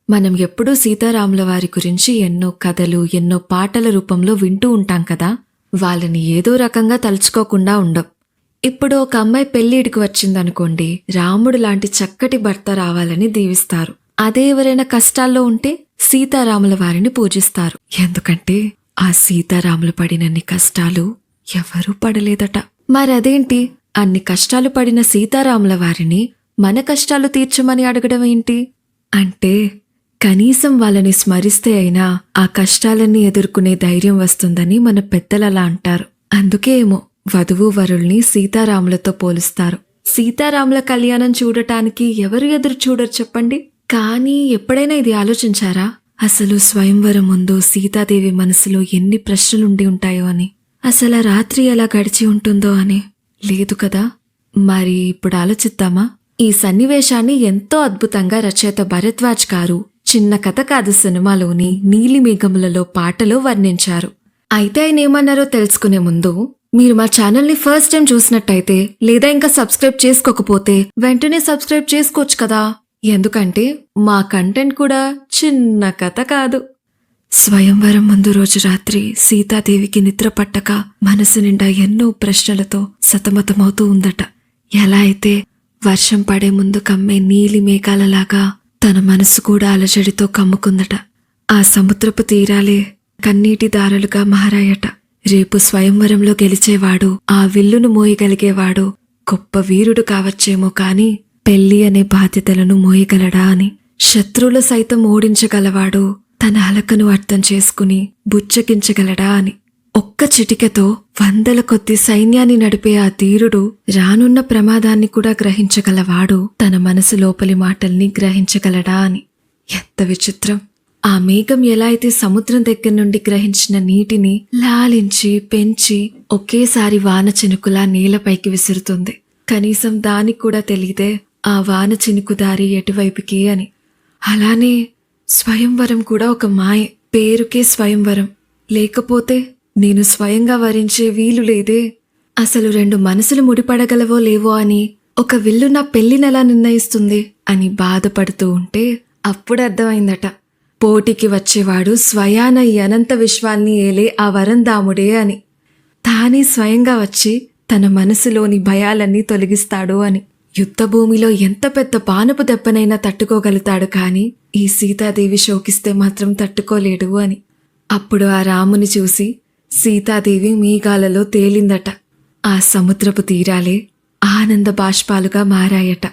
మనం ఎప్పుడూ సీతారాముల వారి గురించి ఎన్నో కథలు, ఎన్నో పాటల రూపంలో వింటూ ఉంటాం కదా. వాళ్ళని ఏదో రకంగా తలుచుకోకుండా ఉండం. ఇప్పుడు ఒక అమ్మాయి పెళ్ళిడికి వచ్చిందనుకోండి, రాముడు లాంటి చక్కటి భర్త రావాలని దీవిస్తారు. అదే ఎవరైనా కష్టాల్లో ఉంటే సీతారాముల వారిని పూజిస్తారు. ఎందుకంటే ఆ సీతారాములు పడినన్ని కష్టాలు ఎవరూ పడలేదట. మరదేంటి, అన్ని కష్టాలు పడిన సీతారాముల వారిని మన కష్టాలు తీర్చమని అడగడం ఏంటి అంటే, కనీసం వాళ్ళని స్మరిస్తే అయినా ఆ కష్టాలన్నీ ఎదుర్కొనే ధైర్యం వస్తుందని మన పెద్దలలా అంటారు. అందుకే ఏమో వధువు వరుల్ని సీతారాములతో పోలుస్తారు. సీతారాముల కళ్యాణం చూడటానికి ఎవరు ఎదురు చూడరు చెప్పండి. కానీ ఎప్పుడైనా ఇది ఆలోచించారా, అసలు స్వయంవరం ముందు సీతాదేవి మనసులో ఎన్ని ప్రశ్నలుండి ఉంటాయో అని, అసలు ఆ రాత్రి ఎలా గడిచి ఉంటుందో అని? లేదు కదా. మరి ఇప్పుడు ఆలోచిద్దామా? ఈ సన్నివేశాన్ని ఎంతో అద్భుతంగా రచయిత భరద్వాజ్ గారు చిన్న కథ కాదు సినిమాలోని నీలిమేఘములలో పాటలో వర్ణించారు. అయితే ఆయన ఏమన్నారో తెలుసుకునే ముందు, మీరు మా ఛానల్ని ఫస్ట్ టైం చూసినట్టయితే లేదా ఇంకా సబ్స్క్రైబ్ చేసుకోకపోతే వెంటనే సబ్స్క్రైబ్ చేసుకోవచ్చు కదా. ఎందుకంటే మా కంటెంట్ కూడా చిన్న కథ కాదు. స్వయంవరం ముందు రోజు రాత్రి సీతాదేవికి నిద్ర పట్టక మనసు నిండా ఎన్నో ప్రశ్నలతో సతమతమవుతూ ఉందట. ఎలా అయితే వర్షం పడే ముందు కమ్మే నీలి మేఘాలలాగా తన మనసు కూడా అలజడితో కమ్ముకుందట. ఆ సముద్రపు తీరాలే కన్నీటి దారలుగా మారాయట. రేపు స్వయంవరంలో గెలిచేవాడు, ఆ విల్లును మోయగలిగేవాడు గొప్ప వీరుడు కావచ్చేమో కాని పెళ్లి అనే బాధ్యతలను మోయగలడా అని. శత్రువులు సైతం ఓడించగలవాడు, తన అలకను అర్థం చేసుకుని బుచ్చగించగలడా అని. ఒక్క చిటికెతో వందల కొద్ది సైన్యాన్ని నడిపే ఆ ధీరుడు రానున్న ప్రమాదాన్ని కూడా గ్రహించగలవాడు, తన మనసు లోపలి మాటల్ని గ్రహించగలడా అని. ఎంత విచిత్రం! ఆ మేఘం ఎలా అయితే సముద్రం దగ్గర నుండి గ్రహించిన నీటిని లాలించి పెంచి ఒకేసారి వాన చినుకులా నేలపైకి విసురుతుంది. కనీసం దానికి కూడా తెలీదే ఆ వాన చినుకు దారి ఎటువైపుకి అని. అలానే స్వయంవరం కూడా ఒక మాయ. పేరుకే స్వయంవరం, లేకపోతే నేను స్వయంగా వరించే వీలు లేదే. అసలు రెండు మనసులు ముడిపడగలవో లేవో అని ఒక విల్లు నా పెళ్లినెలా నిర్ణయిస్తుంది అని బాధపడుతూ ఉంటే అప్పుడు అర్థమైందట, పోటీకి వచ్చేవాడు స్వయాన ఈ అనంత విశ్వాల్ని ఏలే ఆ వరందాముడే అని. తానే స్వయంగా వచ్చి తన మనసులోని భయాలన్నీ తొలగిస్తాడు అని. యుద్ధభూమిలో ఎంత పెద్ద బాణపు దెబ్బనైనా తట్టుకోగలుగుతాడు కానీ ఈ సీతాదేవి శోకిస్తే మాత్రం తట్టుకోలేడు అని. అప్పుడు ఆ రాముని చూసి సీతాదేవి మేఘాలలో తేలిందట. ఆ సముద్రపు తీరాలే ఆనంద బాష్పాలుగా మారాయట.